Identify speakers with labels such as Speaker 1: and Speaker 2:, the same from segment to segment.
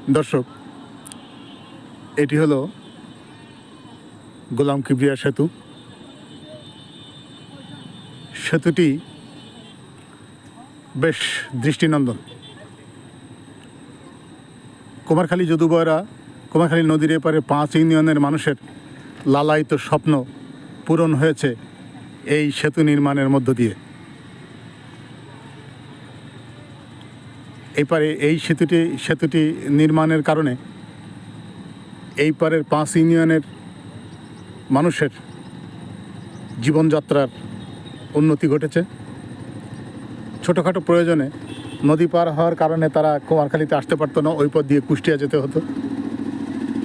Speaker 1: দর্শক, এটি হলো গোলাম কিবরিয়া সেতু। সেতুটি বেশ দৃষ্টিনন্দন। কুমারখালী যদুবয়রা কুমারখালী নদীর এপারে 5 ইউনিয়নের মানুষের লালায়িত স্বপ্ন পূরণ হয়েছে এই সেতু নির্মাণের মধ্য দিয়ে। এপারে এই সেতুটি নির্মাণের কারণে এই পারের 5 ইউনিয়নের মানুষের জীবনযাত্রার উন্নতি ঘটেছে। ছোটোখাটো প্রয়োজনে নদী পার হওয়ার কারণে তারা কুমারখালীতে আসতে পারতো না, ওই পথ দিয়ে কুষ্টিয়া যেতে হতো।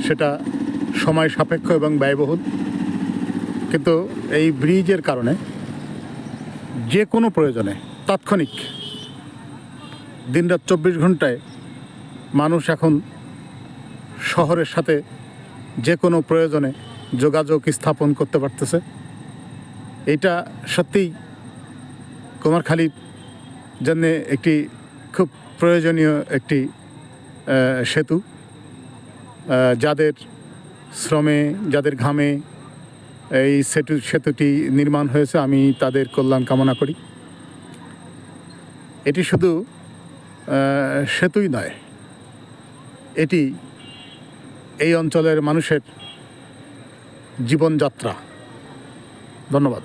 Speaker 1: সেটা সময় সাপেক্ষ এবং ব্যয়বহুল। কিন্তু এই ব্রিজের কারণে যে কোনো প্রয়োজনে তাৎক্ষণিক দিনরাত 24 ঘন্টায় মানুষ এখন শহরের সাথে যে কোনো প্রয়োজনে যোগাযোগ স্থাপন করতে পারতেছে। এটা সত্যিই কুমারখালীর জন্য একটি খুব প্রয়োজনীয় একটি সেতু। যাদের শ্রমে, যাদের ঘামে এই সেতুটি নির্মাণ হয়েছে, আমি তাদের কল্যাণ কামনা করি। এটি শুধু সেতুই নয়, এটি এই অঞ্চলের মানুষের জীবনযাত্রা। ধন্যবাদ।